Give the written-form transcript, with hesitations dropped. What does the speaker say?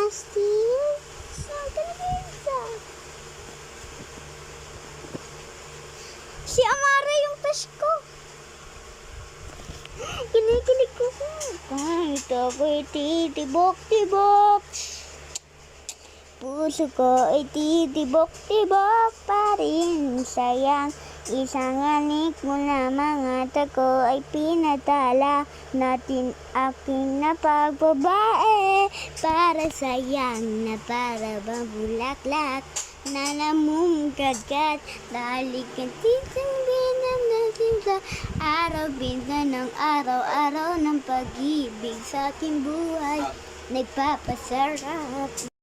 Justin. Saan ka nag-iisa? Si Amara yung tash ko. Kinikilig ko sa. Kahit ako'y titibok-tibok. Puso ko ay titibok-tibok pa rin. Sayang, isang halik mo lamang at ako ay pinatala. Natin aking napagbabae. Para sayang na para bang bulaklak na namumgadgad. Dahil kantisang binam natin sa araw. Binsan ng araw-araw ng pag-ibig sa aking buhay. Nagpapasarap.